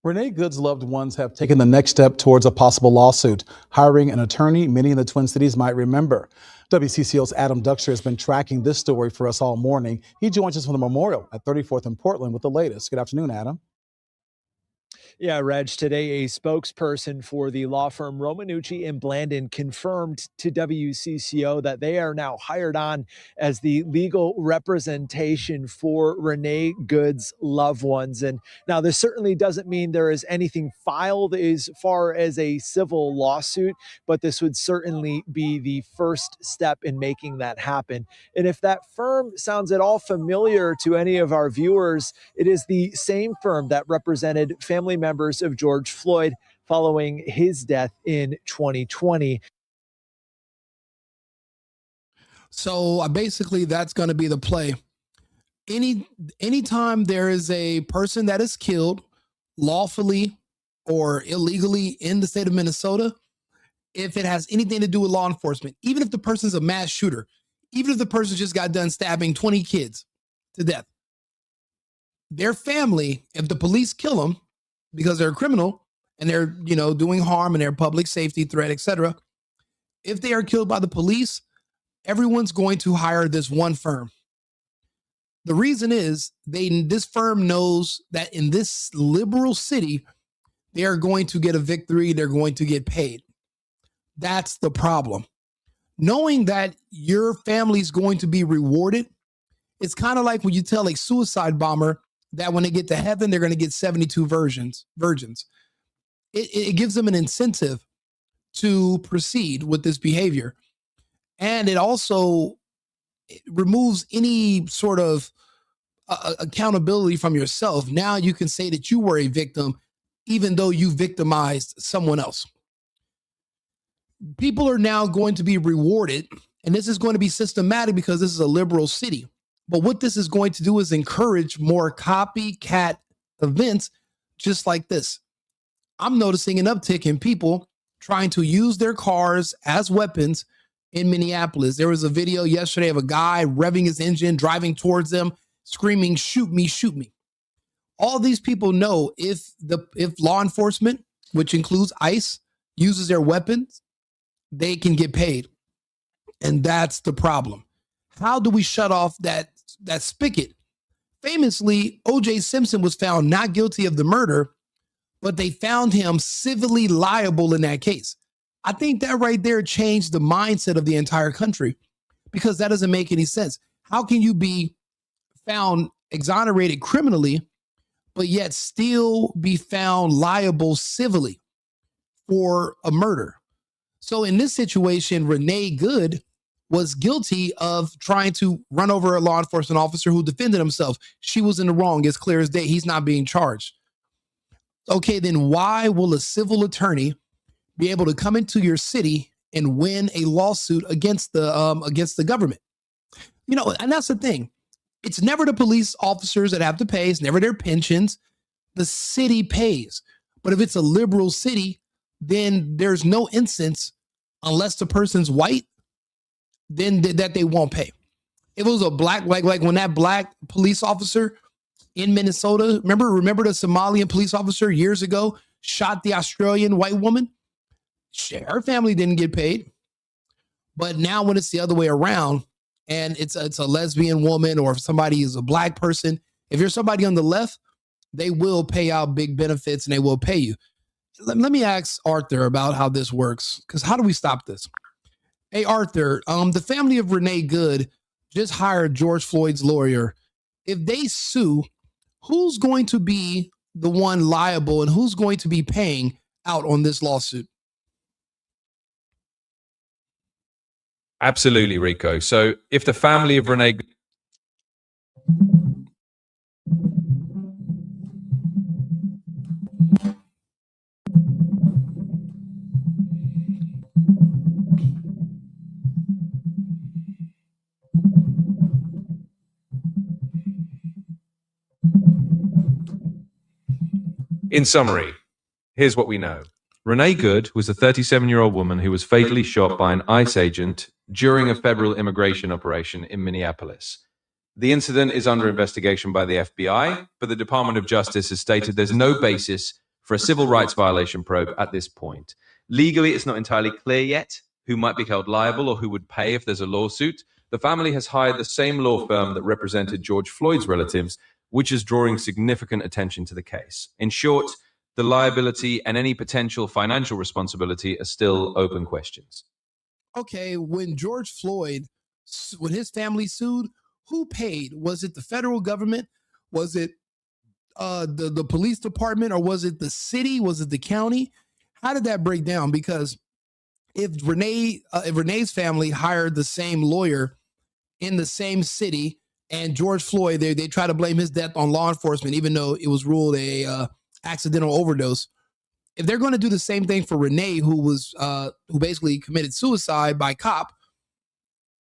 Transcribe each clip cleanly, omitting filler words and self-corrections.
Renee Good's loved ones have taken the next step towards a possible lawsuit, hiring an attorney many in the Twin Cities might remember. WCCO's Adam Duxter has been tracking this story for us all morning. He joins us from the memorial at 34th and Portland with the latest. Good afternoon, Adam. Yeah, Reg, today a spokesperson for the law firm Romanucci and Blandon confirmed to WCCO that they are now hired on as the legal representation for Renee Good's loved ones. And now this certainly doesn't mean there is anything filed as far as a civil lawsuit, but this would certainly be the first step in making that happen. And if that firm sounds at all familiar to any of our viewers, it is the same firm that represented family members of George Floyd following his death in 2020. So basically that's going to be the play. Anytime there is a person that is killed lawfully or illegally in the state of Minnesota, if it has anything to do with law enforcement, even if the person's a mass shooter, even if the person just got done stabbing 20 kids to death, their family, if the police kill them because they're a criminal and they're, doing harm and they're a public safety threat, etc., if they are killed by the police, everyone's going to hire this one firm. The reason is this firm knows that in this liberal city, they are going to get a victory. They're going to get paid. That's the problem. Knowing that your family's going to be rewarded, it's kind of like when you tell a suicide bomber that when they get to heaven, they're going to get 72 virgins. It gives them an incentive to proceed with this behavior. And it also removes any sort of accountability from yourself. Now you can say that you were a victim, even though you victimized someone else. People are now going to be rewarded, and this is going to be systematic because this is a liberal city. But what this is going to do is encourage more copycat events just like this. I'm noticing an uptick in people trying to use their cars as weapons in Minneapolis. There was a video yesterday of a guy revving his engine, driving towards them, screaming, "Shoot me, shoot me." All these people know if law enforcement, which includes ICE, uses their weapons, they can get paid. And that's the problem. How do we shut off that spigot? Famously, O.J. Simpson was found not guilty of the murder, but they found him civilly liable in that case. I think that right there changed the mindset of the entire country, because that doesn't make any sense. How can you be found exonerated criminally, but yet still be found liable civilly for a murder? So in this situation, Renee Good was guilty of trying to run over a law enforcement officer who defended himself. She was in the wrong. It's clear as day. He's not being charged. Okay, then why will a civil attorney be able to come into your city and win a lawsuit against the government? And that's the thing. It's never the police officers that have to pay. It's never their pensions. The city pays. But if it's a liberal city, then there's no instance, unless the person's white, then that they won't pay. If it was a black, like when that black police officer in Minnesota, remember the Somalian police officer years ago shot the Australian white woman? Her family didn't get paid. But now when it's the other way around, and it's a lesbian woman, or if somebody is a black person, if you're somebody on the left, they will pay out big benefits and they will pay you. Let me ask Arthur about how this works, because how do we stop this? Hey, Arthur, the family of Renee Good just hired George Floyd's lawyer. If they sue, who's going to be the one liable and who's going to be paying out on this lawsuit? Absolutely, Rico. So if the family of Renee... In summary, here's what we know. Renee Good was a 37-year-old woman who was fatally shot by an ICE agent during a federal immigration operation in Minneapolis. The incident is under investigation by the FBI, but the Department of Justice has stated there's no basis for a civil rights violation probe at this point. Legally, it's not entirely clear yet who might be held liable or who would pay if there's a lawsuit. The family has hired the same law firm that represented George Floyd's relatives, which is drawing significant attention to the case. In short, the liability and any potential financial responsibility are still open questions. Okay, when George Floyd, when his family sued, who paid? Was it the federal government? Was it the police department, or was it the city? Was it the county? How did that break down? Because if Renee's family hired the same lawyer in the same city, and George Floyd, they try to blame his death on law enforcement, even though it was ruled a accidental overdose. If they're going to do the same thing for Renee, who basically committed suicide by cop,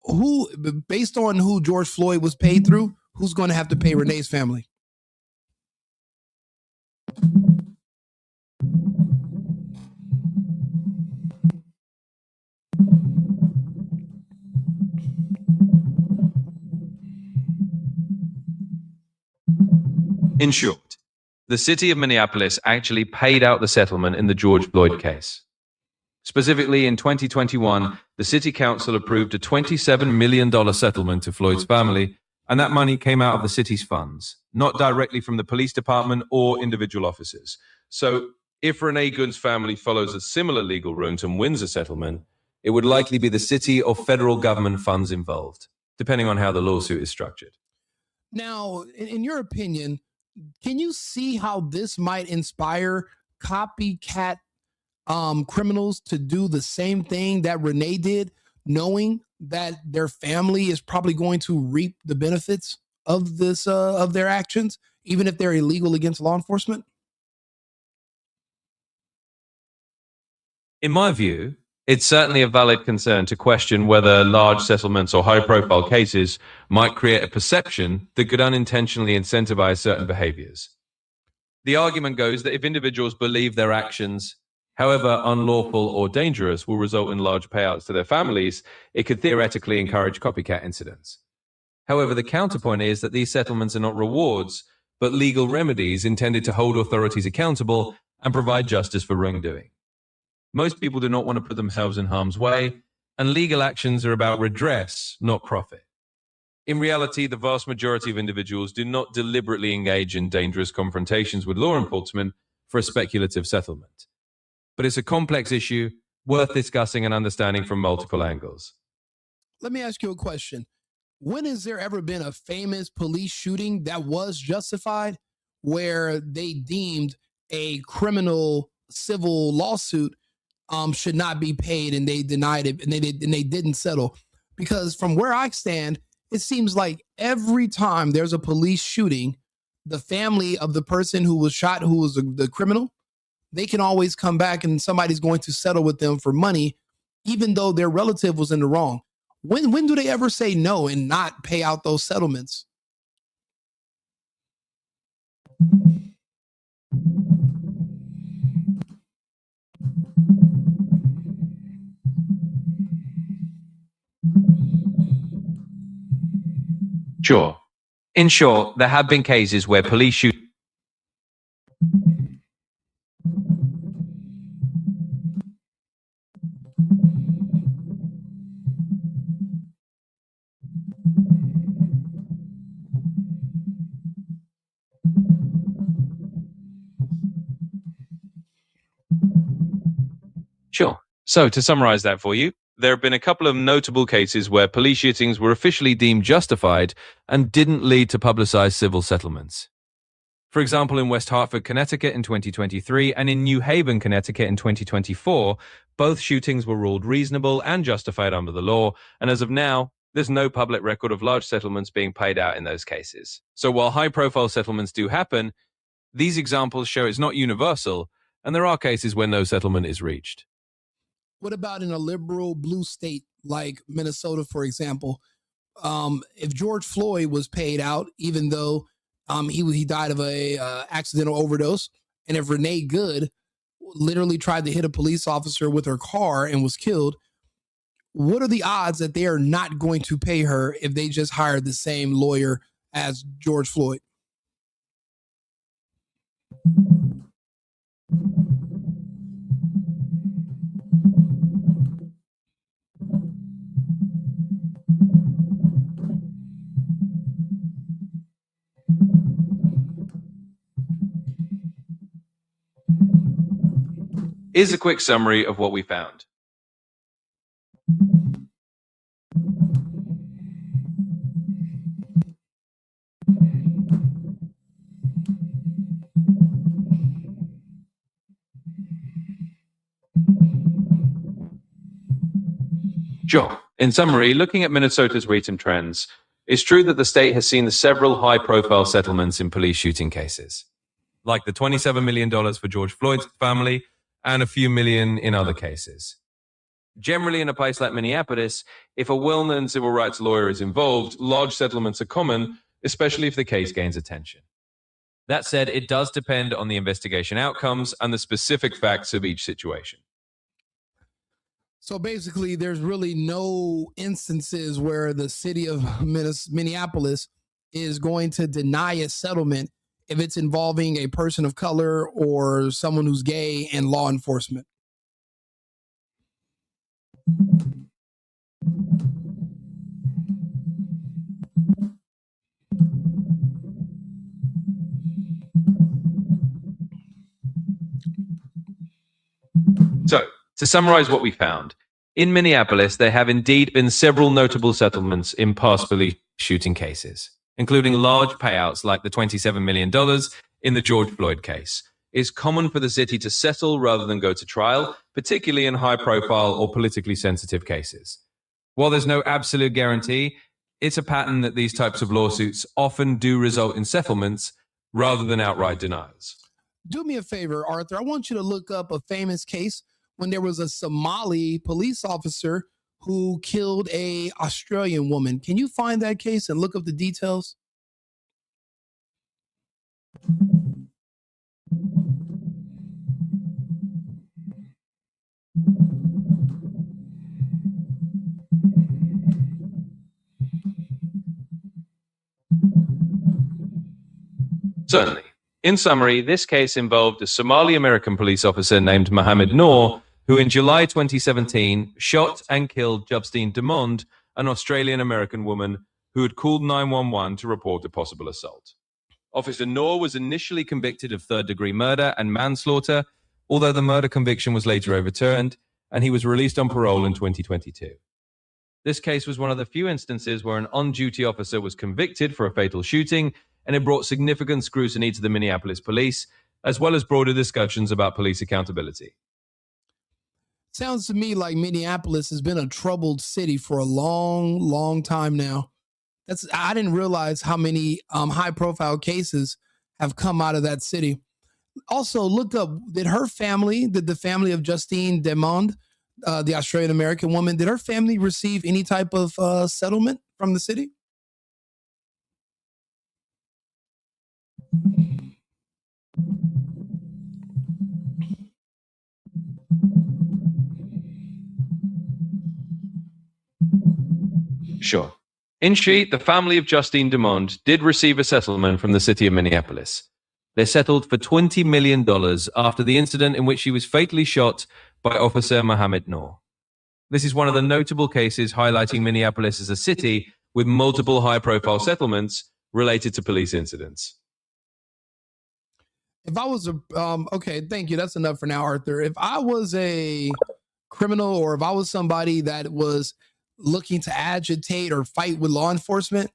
who, based on who George Floyd was paid through, who's going to have to pay Renee's family? In short, the city of Minneapolis actually paid out the settlement in the George Floyd case. Specifically, in 2021, the city council approved a $27 million settlement to Floyd's family, and that money came out of the city's funds, not directly from the police department or individual officers. So if Renee Good's family follows a similar legal route and wins a settlement, it would likely be the city or federal government funds involved, depending on how the lawsuit is structured. Now, in your opinion, can you see how this might inspire copycat criminals to do the same thing that Renee did, knowing that their family is probably going to reap the benefits of this of their actions, even if they're illegal against law enforcement? In my view, it's certainly a valid concern to question whether large settlements or high-profile cases might create a perception that could unintentionally incentivize certain behaviors. The argument goes that if individuals believe their actions, however unlawful or dangerous, will result in large payouts to their families, it could theoretically encourage copycat incidents. However, the counterpoint is that these settlements are not rewards, but legal remedies intended to hold authorities accountable and provide justice for wrongdoing. Most people do not want to put themselves in harm's way, and legal actions are about redress, not profit. In reality, the vast majority of individuals do not deliberately engage in dangerous confrontations with law enforcement for a speculative settlement. But it's a complex issue worth discussing and understanding from multiple angles. Let me ask you a question. When has there ever been a famous police shooting that was justified, where they deemed a criminal civil lawsuit should not be paid, and they denied it, and they didn't settle? Because from where I stand, it seems like every time there's a police shooting, the family of the person who was shot, who was the criminal, they can always come back and somebody's going to settle with them for money, even though their relative was in the wrong. When do they ever say no and not pay out those settlements? Sure. In short, there have been cases where police shoot. Sure. So to summarize that for you, there have been a couple of notable cases where police shootings were officially deemed justified and didn't lead to publicized civil settlements. For example, in West Hartford, Connecticut in 2023 and in New Haven, Connecticut in 2024, both shootings were ruled reasonable and justified under the law, and as of now, there's no public record of large settlements being paid out in those cases. So while high-profile settlements do happen, these examples show it's not universal, and there are cases when no settlement is reached. What about in a liberal blue state like Minnesota, for example? If George Floyd was paid out, even though he died of a accidental overdose, and if Renee Good literally tried to hit a police officer with her car and was killed, what are the odds that they are not going to pay her if they just hired the same lawyer as George Floyd? is a quick summary of what we found. Sure. In summary, looking at Minnesota's recent trends, it's true that the state has seen several high-profile settlements in police shooting cases, like the $27 million for George Floyd's family and a few million in other cases. Generally, in a place like Minneapolis, if a well-known civil rights lawyer is involved, large settlements are common, especially if the case gains attention. That said, it does depend on the investigation outcomes and the specific facts of each situation. So basically, there's really no instances where the city of Minneapolis is going to deny a settlement if it's involving a person of color or someone who's gay and law enforcement. So, to summarize what we found, in Minneapolis, there have indeed been several notable settlements in past police shooting cases, including large payouts like the $27 million in the George Floyd case. It's common for the city to settle rather than go to trial, particularly in high-profile or politically sensitive cases. While there's no absolute guarantee, it's a pattern that these types of lawsuits often do result in settlements rather than outright denials. Do me a favor, Arthur. I want you to look up a famous case when there was a Somali police officer who killed an Australian woman. Can you find that case and look up the details? Certainly. In summary, this case involved a Somali-American police officer named Mohammed Noor, who in July 2017 shot and killed Justine Demond, an Australian-American woman who had called 911 to report a possible assault. Officer Noor was initially convicted of third-degree murder and manslaughter, although the murder conviction was later overturned, and he was released on parole in 2022. This case was one of the few instances where an on-duty officer was convicted for a fatal shooting, and it brought significant scrutiny to the Minneapolis police, as well as broader discussions about police accountability. Sounds to me like Minneapolis has been a troubled city for a long, long time now. I didn't realize how many high-profile cases have come out of that city. Also, looked up, did the family of Justine Demond, the Australian-American woman, did her family receive any type of settlement from the city? Sure. In short, the family of Justine Demond did receive a settlement from the city of Minneapolis. They settled for $20 million after the incident in which she was fatally shot by Officer Mohammed Noor. This is one of the notable cases highlighting Minneapolis as a city with multiple high-profile settlements related to police incidents. If I was okay, thank you. That's enough for now, Arthur. If I was a criminal or if I was somebody that was looking to agitate or fight with law enforcement,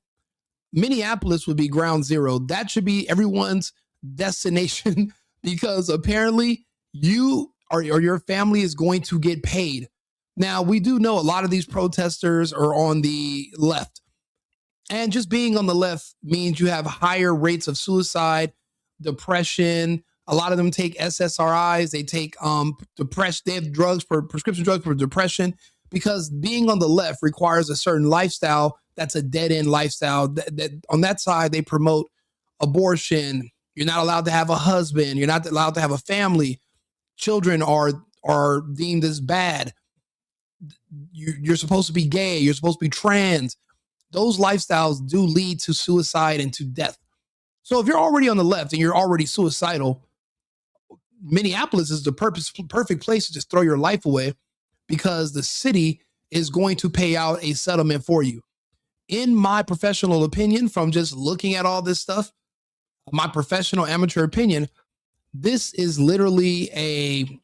Minneapolis would be ground zero. That should be everyone's destination because apparently you or your family is going to get paid. Now, we do know a lot of these protesters are on the left. And just being on the left means you have higher rates of suicide, depression. A lot of them take SSRIs. They take depression. They have prescription drugs for depression because being on the left requires a certain lifestyle that's a dead-end lifestyle. That on that side, they promote abortion. You're not allowed to have a husband. You're not allowed to have a family. Children are deemed as bad. You're supposed to be gay. You're supposed to be trans. Those lifestyles do lead to suicide and to death. So if you're already on the left and you're already suicidal, Minneapolis is the perfect place to just throw your life away because the city is going to pay out a settlement for you. In my professional opinion, from just looking at all this stuff, my professional amateur opinion, this is literally a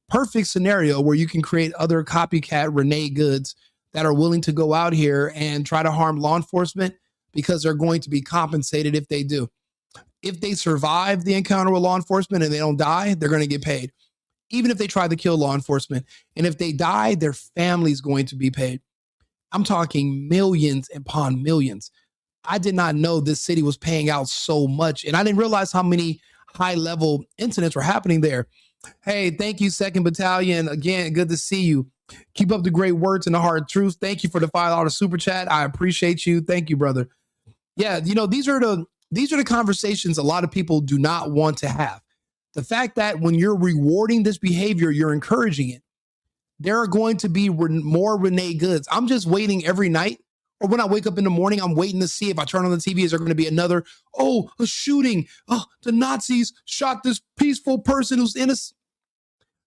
perfect scenario where you can create other copycat Renee Goods that are willing to go out here and try to harm law enforcement because they're going to be compensated if they do. If they survive the encounter with law enforcement and they don't die, they're going to get paid. Even if they try to kill law enforcement. And if they die, their family's going to be paid. I'm talking millions upon millions. I did not know this city was paying out so much. And I didn't realize how many high-level incidents were happening there. Hey, thank you, 2nd Battalion. Again, good to see you. Keep up the great words and the hard truth. Thank you for the $5 super chat. I appreciate you. Thank you, brother. Yeah, these are the conversations a lot of people do not want to have. The fact that when you're rewarding this behavior, you're encouraging it. There are going to be more Renee Goods. I'm just waiting every night, or when I wake up in the morning, I'm waiting to see if I turn on the TV, is there going to be another, a shooting. Oh, the Nazis shot this peaceful person who's innocent.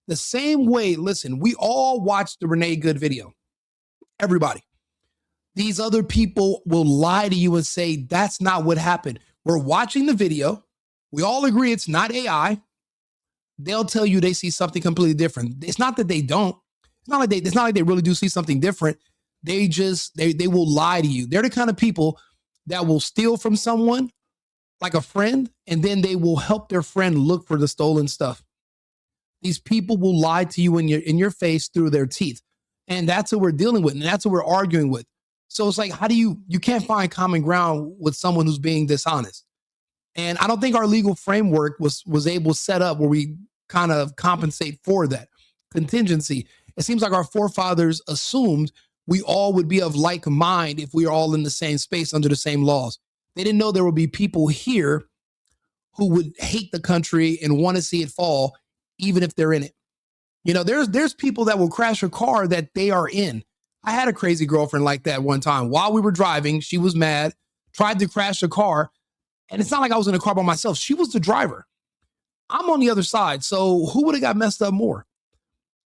The same way, listen, we all watched the Renee Good video. Everybody. These other people will lie to you and say, that's not what happened. We're watching the video. We all agree it's not AI. They'll tell you they see something completely different. It's not that they don't. It's not like they really do see something different. They will lie to you. They're the kind of people that will steal from someone, like a friend, and then they will help their friend look for the stolen stuff. These people will lie to you in your face through their teeth. And that's what we're dealing with. And that's what we're arguing with. So it's like, how do you can't find common ground with someone who's being dishonest. And I don't think our legal framework was able to set up where we kind of compensate for that contingency. It seems like our forefathers assumed we all would be of like mind if we are all in the same space under the same laws. They didn't know there would be people here who would hate the country and want to see it fall, even if they're in it. There's people that will crash a car that they are in. I had a crazy girlfriend like that one time. While we were driving, she was mad, tried to crash a car. And it's not like I was in a car by myself. She was the driver. I'm on the other side. So who would have got messed up more?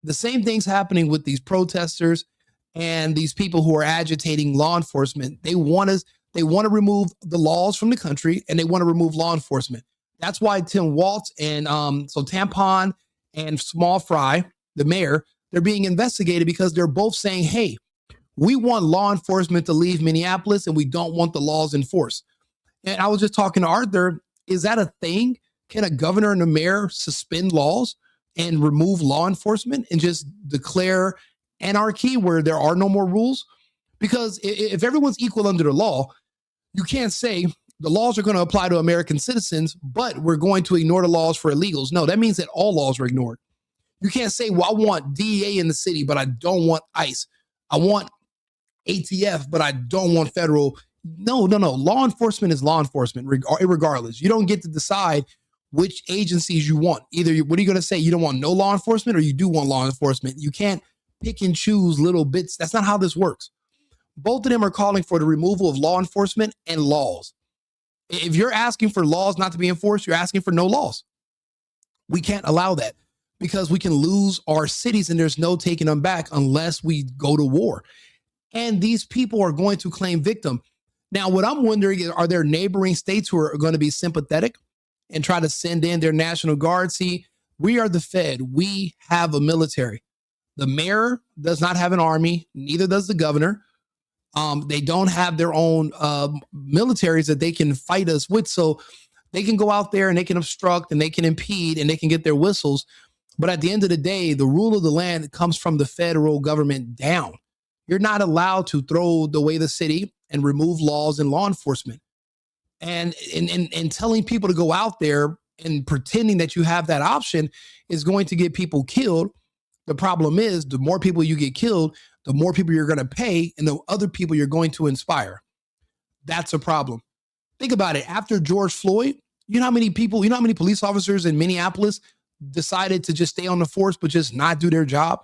The same thing's happening with these protesters and these people who are agitating law enforcement. They want to remove the laws from the country, and they want to remove law enforcement. That's why Tim Walz and Tampon and Small Fry, the mayor, they're being investigated because they're both saying, hey, we want law enforcement to leave Minneapolis and we don't want the laws enforced. And I was just talking to Arthur, is that a thing? Can a governor and a mayor suspend laws and remove law enforcement and just declare anarchy where there are no more rules? Because if everyone's equal under the law, you can't say the laws are going to apply to American citizens, but we're going to ignore the laws for illegals. No, that means that all laws are ignored. You can't say, well, I want DEA in the city, but I don't want ICE. I want ATF, but I don't want federal. No. Law enforcement is law enforcement, regardless. You don't get to decide which agencies you want. Either, what are you going to say? You don't want no law enforcement, or you do want law enforcement? You can't pick and choose little bits. That's not how this works. Both of them are calling for the removal of law enforcement and laws. If you're asking for laws not to be enforced, you're asking for no laws. We can't allow that because we can lose our cities and there's no taking them back unless we go to war. And these people are going to claim victim. Now, what I'm wondering is, are there neighboring states who are going to be sympathetic and try to send in their National Guard? See, we are the Fed. We have a military. The mayor does not have an army. Neither does the governor. They don't have their own militaries that they can fight us with. So they can go out there and they can obstruct and they can impede and they can get their whistles. But at the end of the day, the rule of the land comes from the federal government down. You're not allowed to throw away the city and remove laws and law enforcement. And telling people to go out there and pretending that you have that option is going to get people killed. The problem is, the more people you get killed, the more people you're going to pay and the other people you're going to inspire. That's a problem. Think about it. After George Floyd, you know how many police officers in Minneapolis decided to just stay on the force but just not do their job?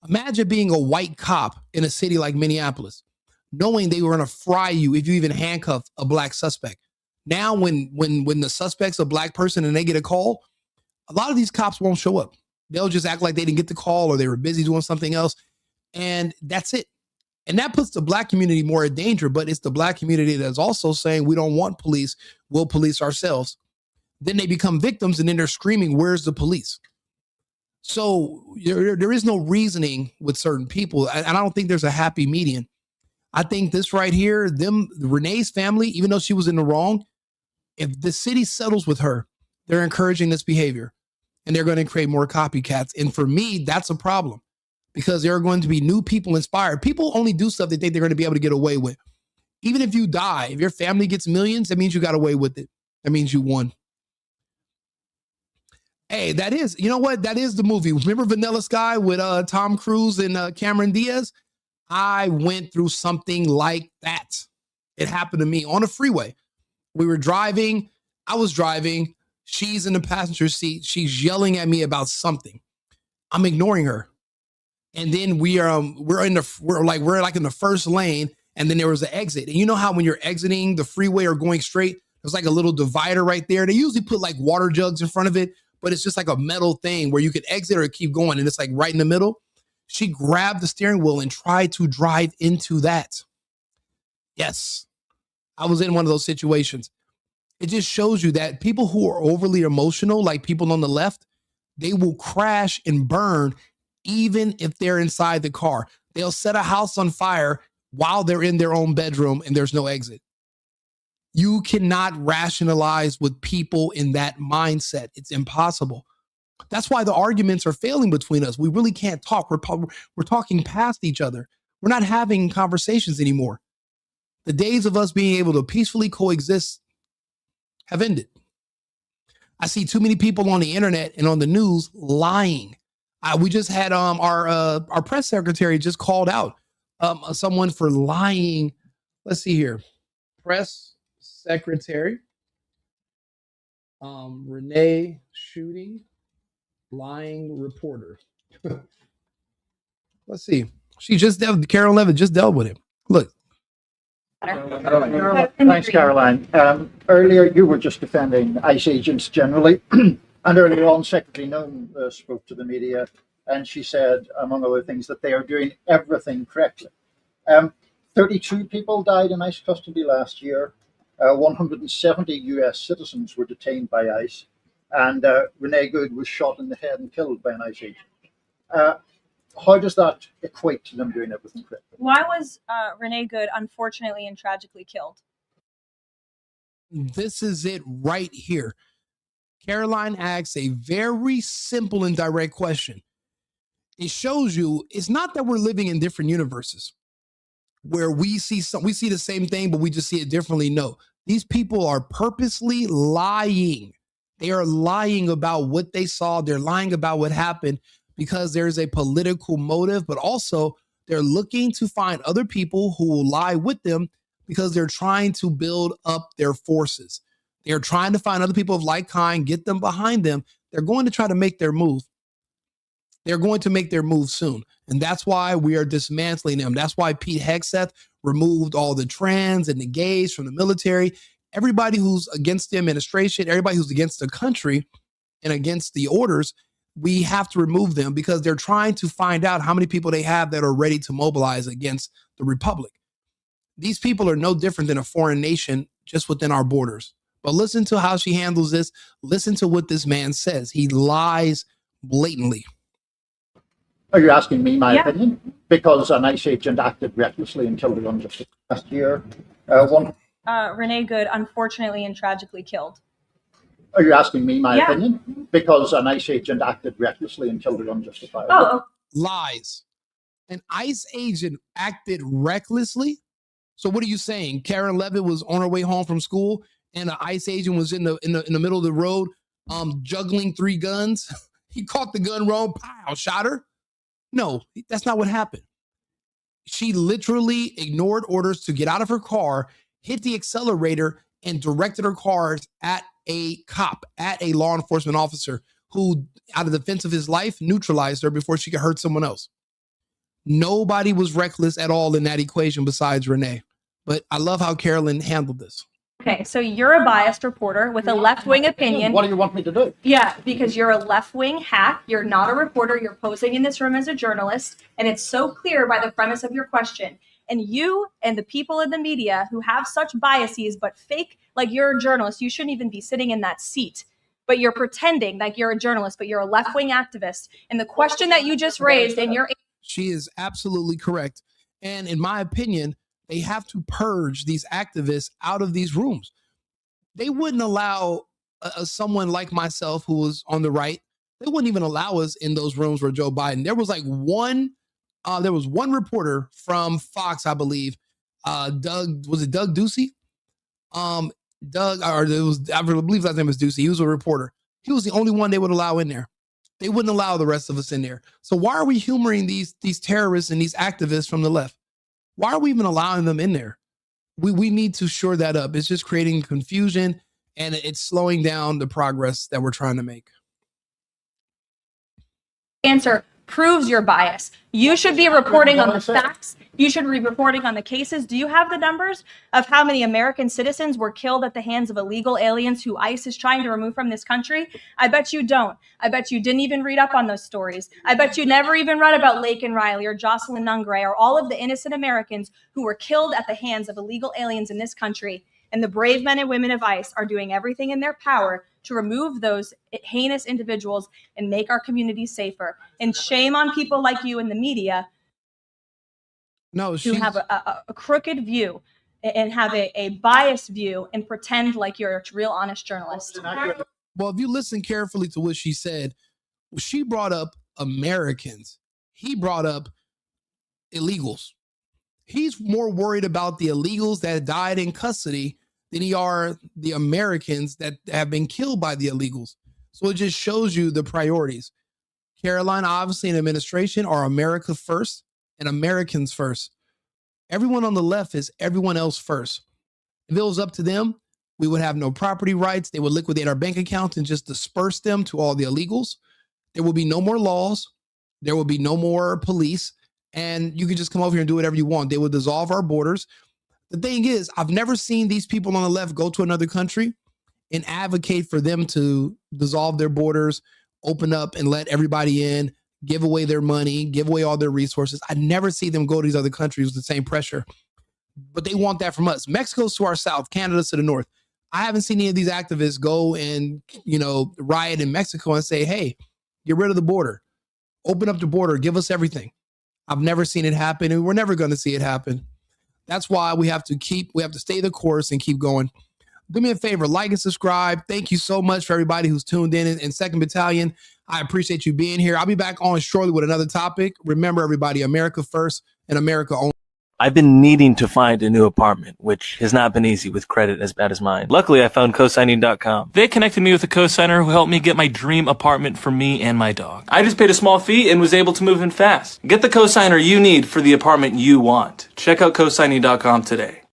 Imagine being a white cop in a city like Minneapolis, knowing they were going to fry you if you even handcuff a black suspect. Now, when the suspect's a black person and they get a call, a lot of these cops won't show up. They'll just act like they didn't get the call or they were busy doing something else. And that's it. And that puts the black community more in danger, but it's the black community that's also saying we don't want police, we'll police ourselves. Then they become victims and then they're screaming, where's the police? So there is no reasoning with certain people. And I don't think there's a happy median. I think this right here, Renee's family, even though she was in the wrong, if the city settles with her, they're encouraging this behavior and they're going to create more copycats. And for me, that's a problem because there are going to be new people inspired. People only do stuff they think they're going to be able to get away with. Even if you die, if your family gets millions, that means you got away with it. That means you won. Hey, that is, you know what? That is the movie. Remember Vanilla Sky with Tom Cruise and Cameron Diaz? I went through something like that. It happened to me on a freeway. We were driving. I was driving. She's in the passenger seat. She's yelling at me about something. I'm ignoring her. And then we're like in the first lane, and then there was an exit. And you know how when you're exiting the freeway or going straight, there's like a little divider right there. They usually put like water jugs in front of it, but it's just like a metal thing where you could exit or keep going, and it's like right in the middle. She grabbed the steering wheel and tried to drive into that. Yes, I was in one of those situations. It just shows you that people who are overly emotional, like people on the left, they will crash and burn even if they're inside the car. They'll set a house on fire while they're in their own bedroom and there's no exit. You cannot rationalize with people in that mindset. It's impossible. That's why the arguments are failing between us. We really can't talk. We're talking past each other. We're not having conversations anymore. The days of us being able to peacefully coexist have ended. I see too many people on the internet and on the news lying. We just had our press secretary just called out someone for lying. Let's see here. Press secretary Renee shooting lying reporter. Let's see. Carol Levitt just dealt with him. Look. Thanks, Caroline. Earlier, you were just defending ICE agents generally, and earlier on, Secretary Noem spoke to the media, and she said, among other things, that they are doing everything correctly. 32 people died in ICE custody last year. 170 US citizens were detained by ICE, and Renee Good was shot in the head and killed by an ICE agent. How does that equate to them doing everything correctly? Why was Renee Good unfortunately and tragically killed? This is it right here. Caroline asks a very simple and direct question. It shows you it's not that we're living in different universes where we see the same thing, but we just see it differently. No, these people are purposely lying. They are lying about what they saw. They're lying about what happened because there's a political motive, but also they're looking to find other people who will lie with them because they're trying to build up their forces. They're trying to find other people of like kind, get them behind them. They're going to try to make their move. They're going to make their move soon. And that's why we are dismantling them. That's why Pete Hegseth removed all the trans and the gays from the military. Everybody who's against the administration, everybody who's against the country and against the orders, we have to remove them because they're trying to find out how many people they have that are ready to mobilize against the republic. These people are no different than a foreign nation just within our borders. But listen to how she handles this. Listen to what this man says. He lies blatantly. Are you asking me my opinion? Because an ICE agent acted recklessly and killed a gun just last year. Renee Good unfortunately and tragically killed. Are you asking me my opinion? Because an ICE agent acted recklessly and killed her unjustifiably. Lies. An ICE agent acted recklessly? So what are you saying? Karen Levitt was on her way home from school and an ICE agent was in the middle of the road juggling 3 guns? He caught the gun wrong, pow, shot her? No, that's not what happened. She literally ignored orders to get out of her car, hit the accelerator, and directed her cars at a cop, at a law enforcement officer who, out of defense of his life, neutralized her before she could hurt someone else. Nobody was reckless at all in that equation besides Renee. But I love how Carolyn handled this. Okay, so you're a biased reporter with a left-wing opinion. What do you want me to do? Yeah, because you're a left-wing hack. You're not a reporter. You're posing in this room as a journalist. And it's so clear by the premise of your question. And you and the people in the media who have such biases but fake, like you're a journalist, you shouldn't even be sitting in that seat. but you're pretending like you're a journalist, but you're a left-wing activist. And the question that you just raised in your... She is absolutely correct. And in my opinion, they have to purge these activists out of these rooms. They wouldn't allow someone like myself who was on the right, they wouldn't even allow us in those rooms where Joe Biden. There was like one reporter from Fox, I believe. Doug Ducey? I believe his name was Ducey. He was a reporter. He was the only one they would allow in there. They wouldn't allow the rest of us in there. So why are we humoring these terrorists and these activists from the left? Why are we even allowing them in there? We need to shore that up. It's just creating confusion, and it's slowing down the progress that we're trying to make. Answer proves your bias. You should be reporting on the facts. You should be reporting on the cases. Do you have the numbers of how many American citizens were killed at the hands of illegal aliens who ICE is trying to remove from this country? I bet you don't. I bet you didn't even read up on those stories. I bet you never even read about Laken Riley or Jocelyn Nungray or all of the innocent Americans who were killed at the hands of illegal aliens in this country. And the brave men and women of ICE are doing everything in their power to remove those heinous individuals and make our communities safer. And shame on people like you in the media who have a crooked view and have a biased view and pretend like you're a real honest journalist. Well, if you listen carefully to what she said, she brought up Americans. He brought up illegals. He's more worried about the illegals that died in custody than he are the Americans that have been killed by the illegals. So it just shows you the priorities. Carolina, obviously, and administration are America first and Americans first. Everyone on the left is everyone else first. If it was up to them, we would have no property rights. They would liquidate our bank accounts and just disperse them to all the illegals. There will be no more laws. There will be no more police. And you can just come over here and do whatever you want. They will dissolve our borders. The thing is, I've never seen these people on the left go to another country and advocate for them to dissolve their borders, open up and let everybody in, give away their money, give away all their resources. I never see them go to these other countries with the same pressure. But they want that from us. Mexico's to our south, Canada's to the north. I haven't seen any of these activists go and, riot in Mexico and say, hey, get rid of the border. Open up the border. Give us everything. I've never seen it happen, and we're never going to see it happen. That's why we have to stay the course and keep going. Do me a favor, like and subscribe. Thank you so much for everybody who's tuned in 2nd Battalion. I appreciate you being here. I'll be back on shortly with another topic. Remember, everybody, America first and America only. I've been needing to find a new apartment, which has not been easy with credit as bad as mine. Luckily, I found cosigning.com. They connected me with a cosigner who helped me get my dream apartment for me and my dog. I just paid a small fee and was able to move in fast. Get the cosigner you need for the apartment you want. Check out cosigning.com today.